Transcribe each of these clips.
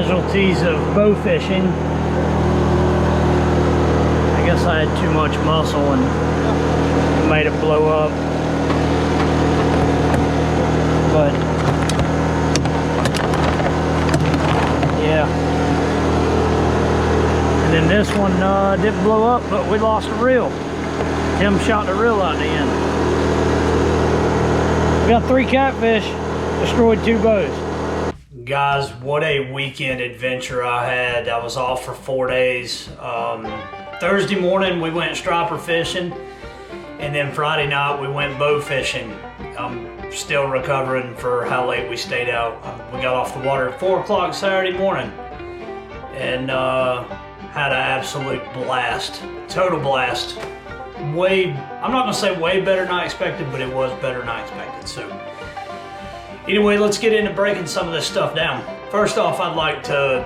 casualties of bow fishing. I guess I had too much muscle and made it blow up. But yeah. And then this one didn't blow up, but we lost a reel. Tim shot the reel out in the end. We got 3 catfish, destroyed 2 bows. Guys, what a weekend adventure I had. I was off for 4 days. Thursday morning we went striper fishing, and then Friday night we went bow fishing. I'm still recovering for how late we stayed out. We got off the water at 4 o'clock Saturday morning, and had an absolute blast, total blast. I'm not gonna say way better than I expected, but it was better than I expected. So anyway, let's get into breaking some of this stuff down. First off, I'd like to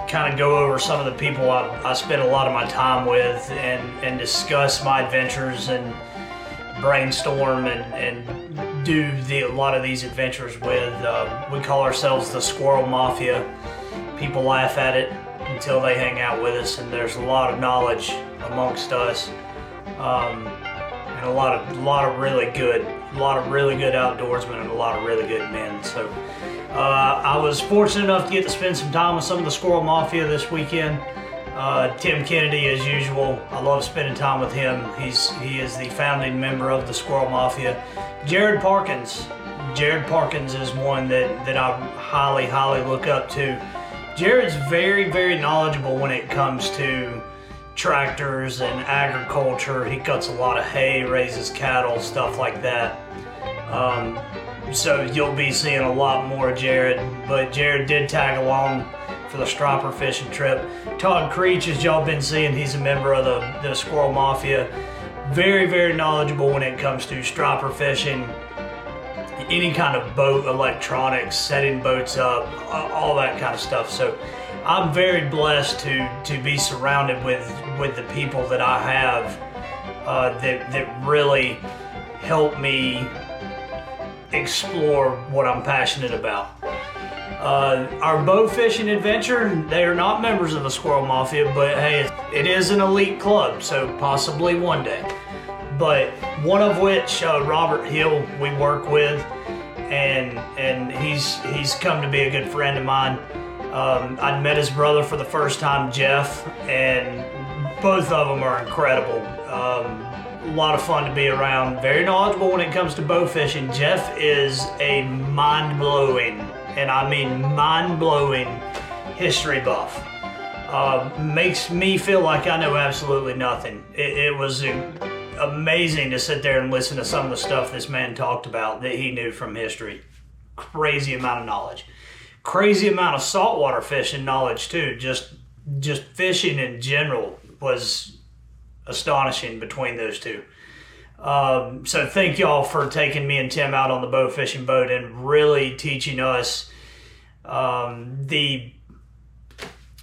kind of go over some of the people I spent a lot of my time with and discuss my adventures and brainstorm and do a lot of these adventures with. We call ourselves the Squirrel Mafia. People laugh at it until they hang out with us, and there's a lot of knowledge amongst us, and a lot of really good outdoorsmen and a lot of really good men. So I was fortunate enough to get to spend some time with some of the Squirrel Mafia this weekend. Tim Kennedy, as usual, I love spending time with him. He is the founding member of the Squirrel Mafia. Jared Parkins is one that I highly look up to. Jared's very, very knowledgeable when it comes to tractors and agriculture. He cuts a lot of hay, raises cattle, stuff like that. So you'll be seeing a lot more of Jared, but Jared did tag along for the striper fishing trip. Todd Creech, as y'all been seeing, he's a member of the Squirrel Mafia. Very, very knowledgeable when it comes to striper fishing, any kind of boat electronics, setting boats up, all that kind of stuff. So I'm very blessed to be surrounded with the people that I have that really help me explore what I'm passionate about. Our bow fishing adventure, they are not members of the Squirrel Mafia, but hey, it is an elite club, so possibly one day. But one of which, Robert Hill, we work with, and he's come to be a good friend of mine. I'd met his brother for the first time, Jeff, and both of them are incredible. A lot of fun to be around. Very knowledgeable when it comes to bow fishing. Jeff is a mind-blowing, and I mean mind-blowing, history buff. Makes me feel like I know absolutely nothing. It was amazing to sit there and listen to some of the stuff this man talked about that he knew from history. Crazy amount of knowledge. Crazy amount of saltwater fishing knowledge too. Just fishing in general was astonishing between those two. So thank y'all for taking me and Tim out on the bow fishing boat and really teaching us the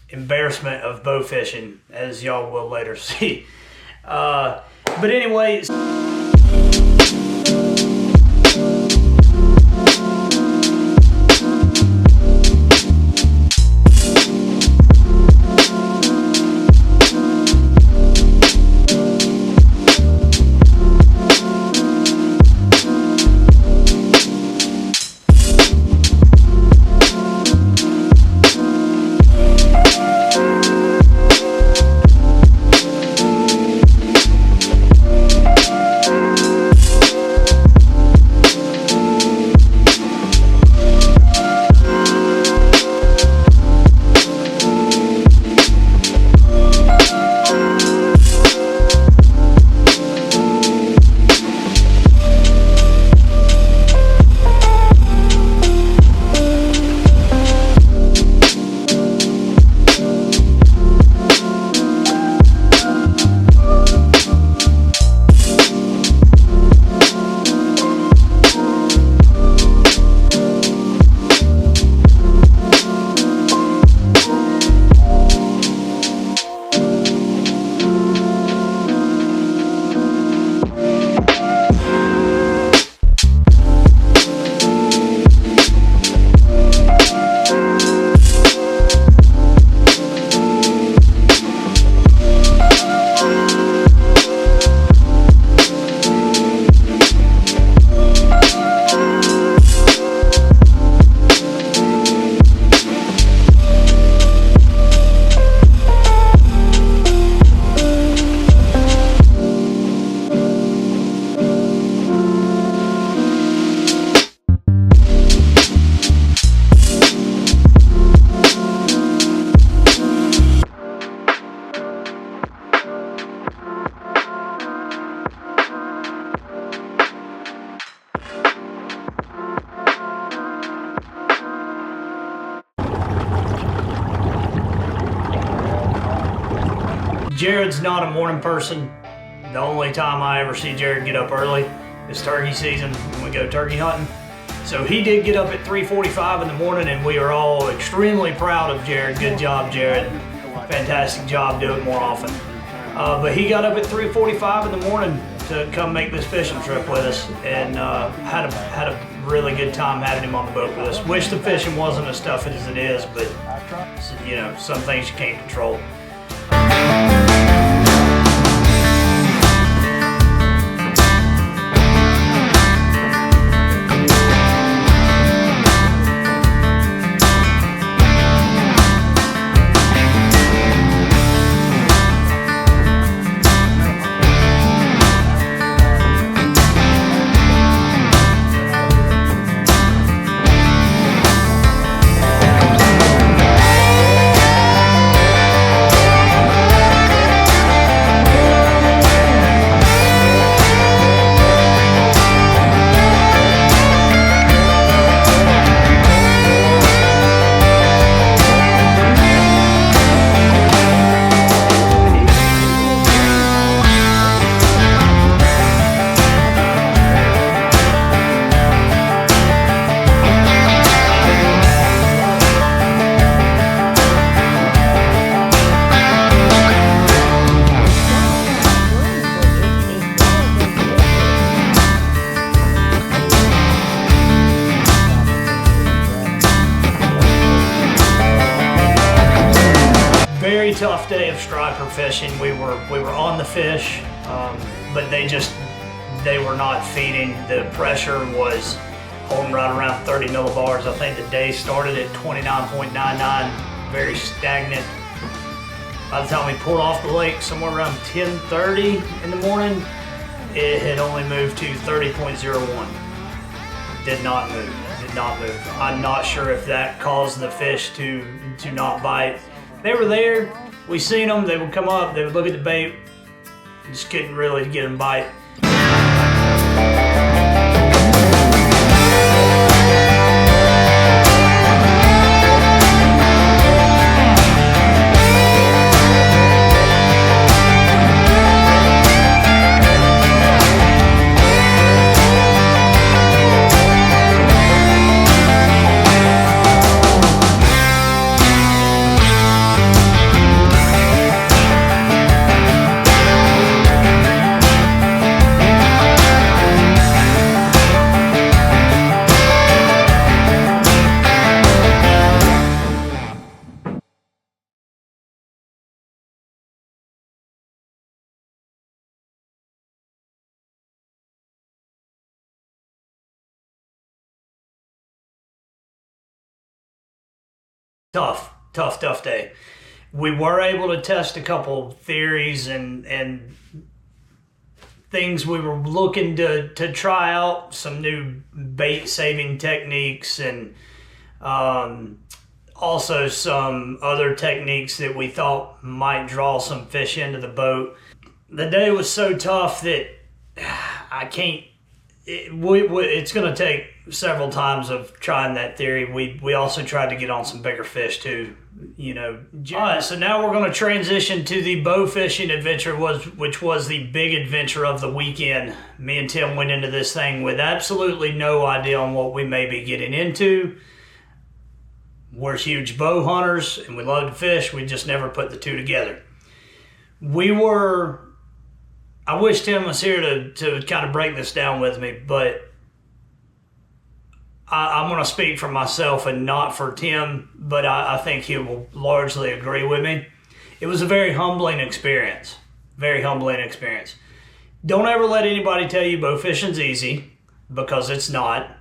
embarrassment of bow fishing, as y'all will later see. But anyways, Jared's not a morning person. The only time I ever see Jared get up early is turkey season when we go turkey hunting. So he did get up at 3:45 in the morning, and we are all extremely proud of Jared. Good job, Jared. Fantastic job. Do it more often. But he got up at 3:45 in the morning to come make this fishing trip with us, and had a really good time having him on the boat with us. Wish the fishing wasn't as tough as it is, but you know, some things you can't control. Very tough day of striper fishing. We were on the fish, but they were not feeding. The pressure was holding right around 30 millibars. I think the day started at 29.99, very stagnant. By the time we pulled off the lake, somewhere around 10:30 in the morning, it had only moved to 30.01. Did not move. I'm not sure if that caused the fish to not bite. They were there, we seen them, they would come up, they would look at the bait, just couldn't really get them bite. Tough day. We were able to test a couple theories and things we were looking to try out, some new bait saving techniques, and also some other techniques that we thought might draw some fish into the boat. The day was so tough that I can't, it's gonna take several times of trying that theory. We also tried to get on some bigger fish too, you know. All right, so now we're going to transition to the bow fishing adventure, which was the big adventure of the weekend. Me and Tim went into this thing with absolutely no idea on what we may be getting into. We're huge bow hunters and we love to fish. We just never put the two together. I wish Tim was here to kind of break this down with me, but I'm going to speak for myself and not for Tim, but I think he will largely agree with me. It was a very humbling experience. Very humbling experience. Don't ever let anybody tell you bow fishing's easy, because it's not.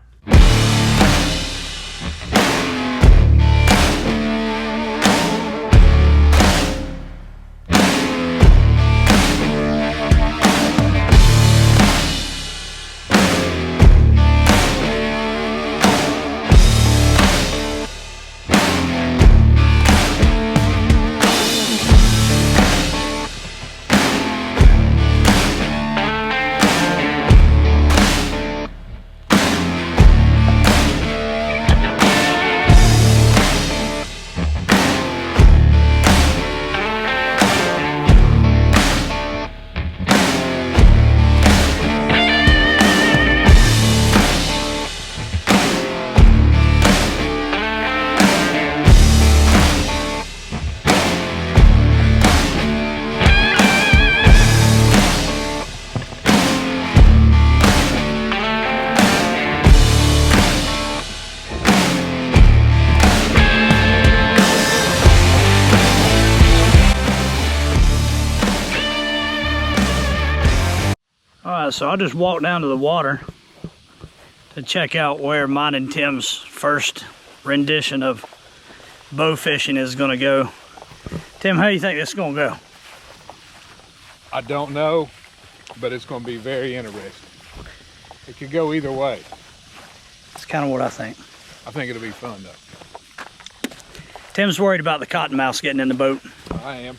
Alright, so I just walked down to the water to check out where mine and Tim's first rendition of bow fishing is going to go. Tim, how do you think this is going to go? I don't know, but it's going to be very interesting. It could go either way. That's kind of what I think. I think it'll be fun though. Tim's worried about the cottonmouths getting in the boat. I am.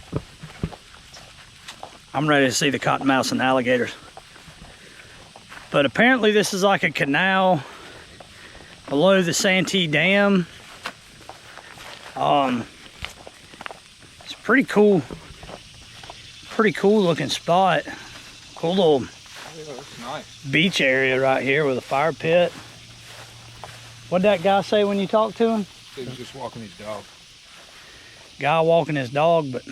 I'm ready to see the cottonmouths and alligators. But apparently this is like a canal below the Santee Dam. It's a pretty cool looking spot. Cool little nice beach area right here with a fire pit. What'd that guy say when you talked to him? He was just walking his dog. Guy walking his dog, but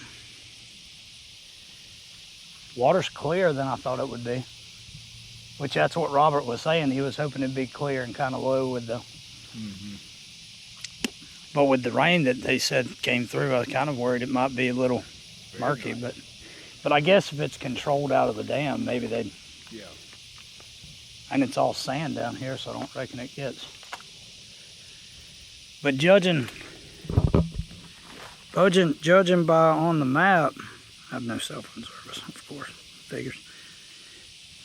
water's clearer than I thought it would be. Which that's what Robert was saying. He was hoping it'd be clear and kind of low with the... But with the rain that they said came through, I was kind of worried it might be a little murky. Nice. But I guess if it's controlled out of the dam, maybe they'd... Yeah. And it's all sand down here, so I don't reckon it gets. But judging by on the map, I have no cell phone service, of course. Figures.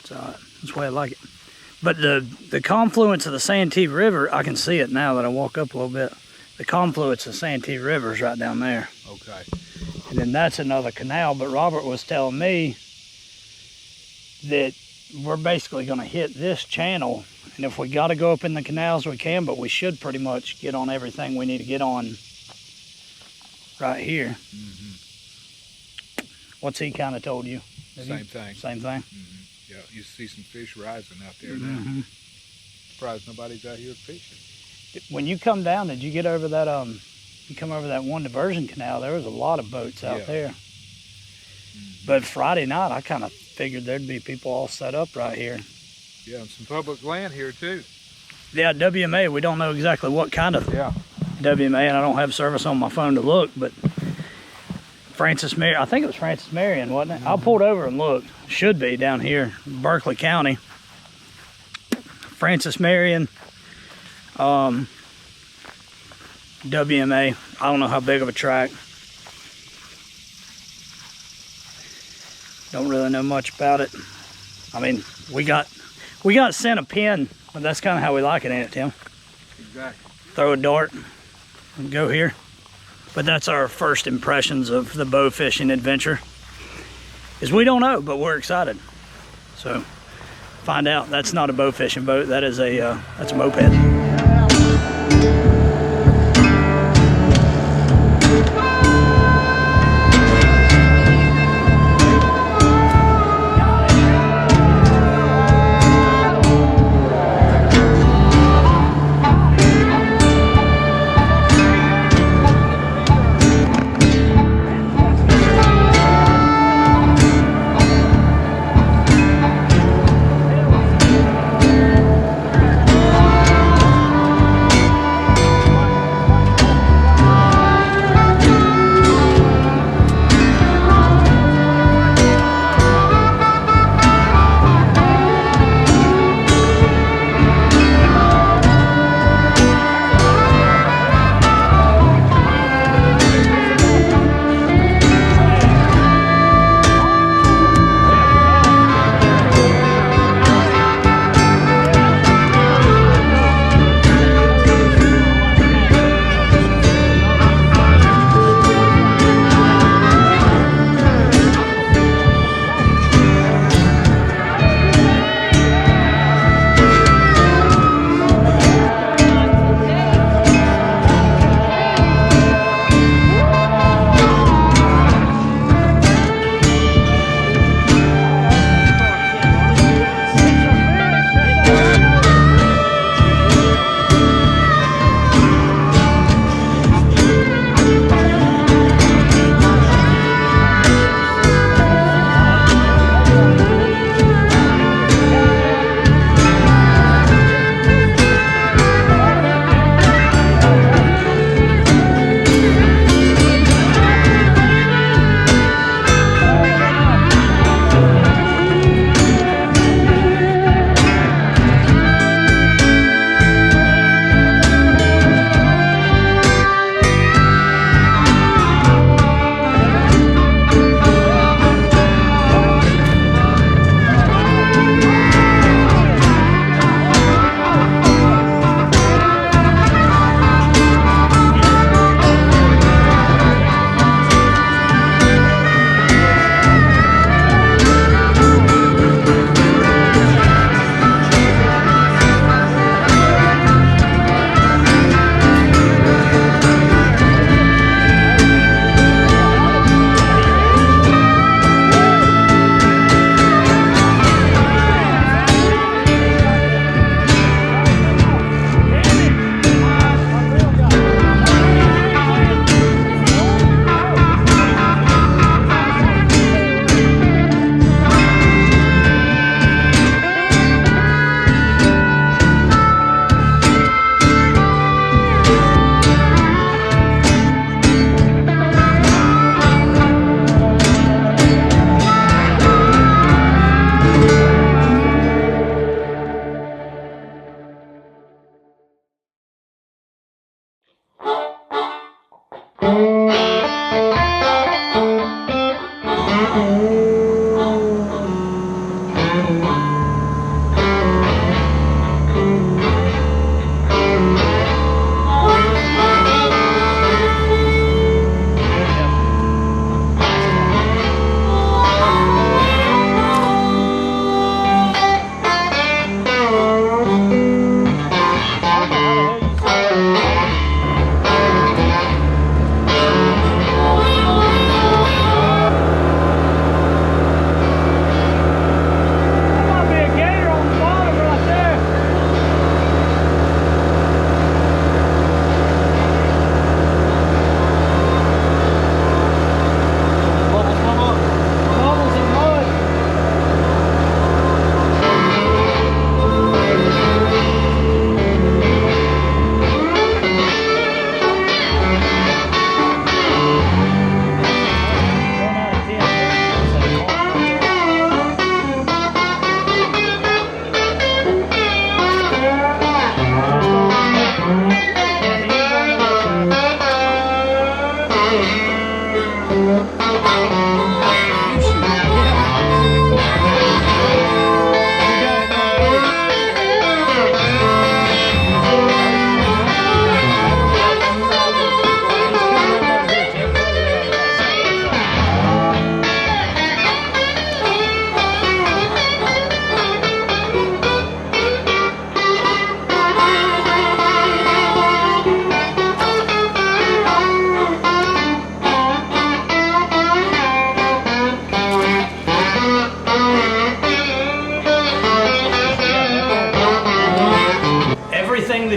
It's all right. That's the way I like it. But the confluence of the Santee River, I can see it now that I walk up a little bit. The confluence of the Santee River is right down there. Okay. And then that's another canal. But Robert was telling me that we're basically going to hit this channel. And if we got to go up in the canals, we can. But we should pretty much get on everything we need to get on right here. What's he kind of told you? Same thing. Same thing? Yeah, you see some fish rising out there now. Surprised nobody's out here fishing. When you come down, did you get over that, you come over that one diversion canal, there was a lot of boats out there. But Friday night, I kind of figured there'd be people all set up right here. Yeah, and some public land here too. Yeah, WMA, we don't know exactly what kind of WMA, and I don't have service on my phone to look, but Francis Marion, I think it was Francis Marion, wasn't it? I pulled over and looked. Should be down here, Berkeley County. Francis Marion, WMA. I don't know how big of a track. Don't really know much about it. I mean, we got sent a pin, but that's kind of how we like it, ain't it, Tim? Exactly. Throw a dart and go here. But that's our first impressions of the bow fishing adventure. Is we don't know, but we're excited. So find out. That's not a bow fishing boat. That is that's a moped.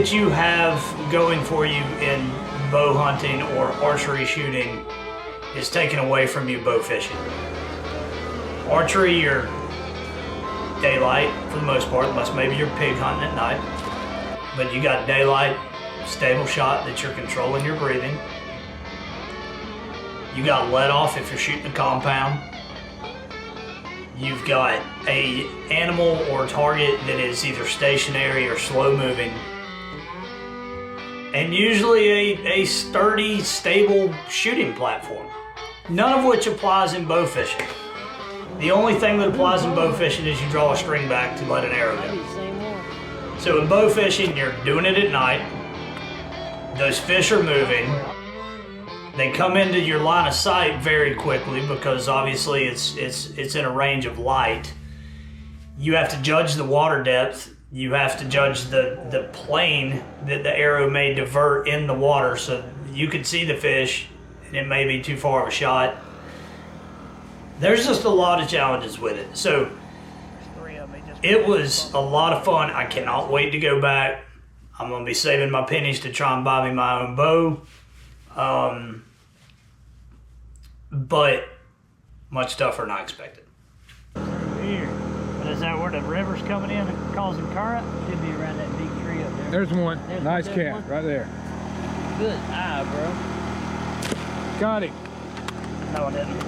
that you have going for you in bow hunting or archery shooting is taken away from you bow fishing. Archery, you're daylight for the most part, unless maybe you're pig hunting at night. But you got daylight, stable shot that you're controlling your breathing. You got let off if you're shooting a compound. You've got a animal or target that is either stationary or slow moving. And usually a sturdy, stable shooting platform. None of which applies in bow fishing. The only thing that applies in bow fishing is you draw a string back to let an arrow go. So in bow fishing, you're doing it at night. Those fish are moving. They come into your line of sight very quickly because obviously it's in a range of light. You have to judge the water depth. You have to judge the plane that the arrow may divert in the water, so you can see the fish and it may be too far of a shot. There's just a lot of challenges with it. So it was a lot of fun. I cannot wait to go back. I'm gonna be saving my pennies to try and buy me my own bow. But much tougher than I expected. Here. But is that where the river's coming in and causing current? Should be around that big tree up there. There's one. There's Nice one, cat one. right there. Good eye, bro. Got him. No, I didn't.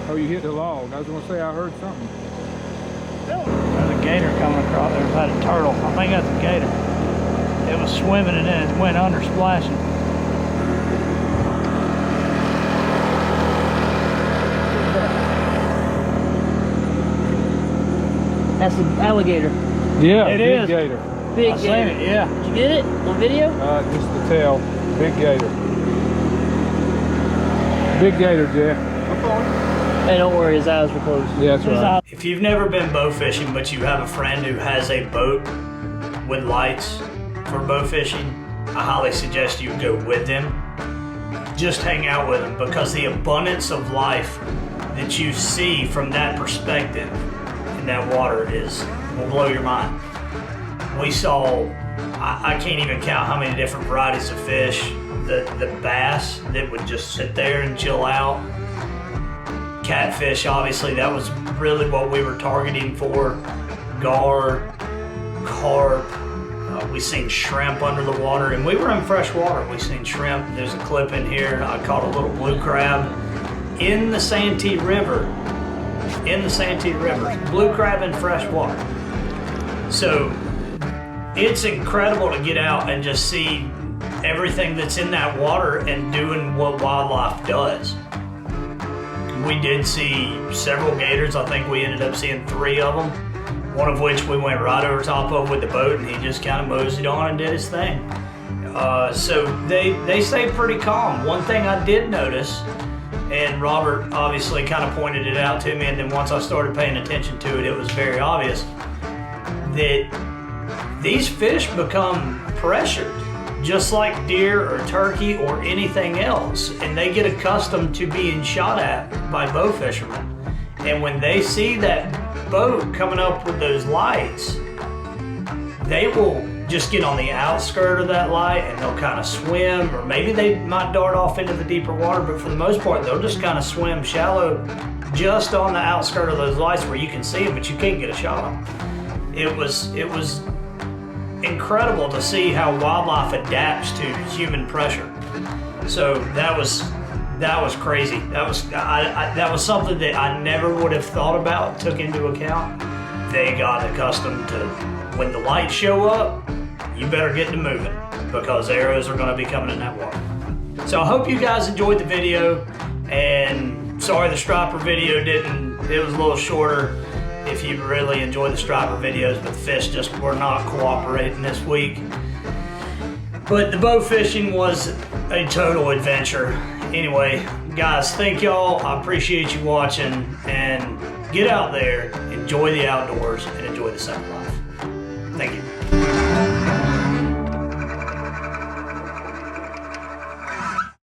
Oh, you hit the log. I was gonna say I heard something. There's a gator coming across. There's had a turtle. I think that's a gator. It was swimming and then it went under splashing. That's an alligator. Yeah, It big is. gator. Big I gator. seen it, yeah. Did you get it on video? Just the tail. Big gator. Big gator, Jeff. Hey, don't worry, his eyes were closed. Yeah, that's right. If you've never been bow fishing, but you have a friend who has a boat with lights for bow fishing, I highly suggest you go with them. Just hang out with them, because the abundance of life that you see from that perspective in that water will blow your mind. We saw, I can't even count how many different varieties of fish. The bass that would just sit there and chill out. Catfish, obviously, that was really what we were targeting for. Gar, carp, we seen shrimp under the water, and we were in fresh water. We seen shrimp. There's a clip in here. I caught a little blue crab in the Santee River. In the Santee River, blue crab in fresh water. So it's incredible to get out and just see everything that's in that water and doing what wildlife does. We did see several gators. I think we ended up seeing 3 of them, one of which we went right over top of with the boat, and he just kind of moseyed on and did his thing. So they stay pretty calm. One thing I did notice, and Robert obviously kind of pointed it out to me, and then once I started paying attention to it, it was very obvious that these fish become pressured, just like deer or turkey or anything else, and they get accustomed to being shot at by bow fishermen. And when they see that boat coming up with those lights, they will just get on the outskirt of that light and they'll kind of swim, or maybe they might dart off into the deeper water, but for the most part they'll just kind of swim shallow just on the outskirt of those lights where you can see them but you can't get a shot on them. It was incredible to see how wildlife adapts to human pressure. So that was crazy. That was something that I never would have thought about, took into account. They got accustomed to, when the lights show up, you better get to moving, because arrows are going to be coming in that water. So I hope you guys enjoyed the video, and sorry the striper video it was a little shorter. If you really enjoy the striper videos, but the fish just were not cooperating this week. But the bow fishing was a total adventure. Anyway, guys, thank y'all. I appreciate you watching, and get out there, enjoy the outdoors, and enjoy the second life. Thank you.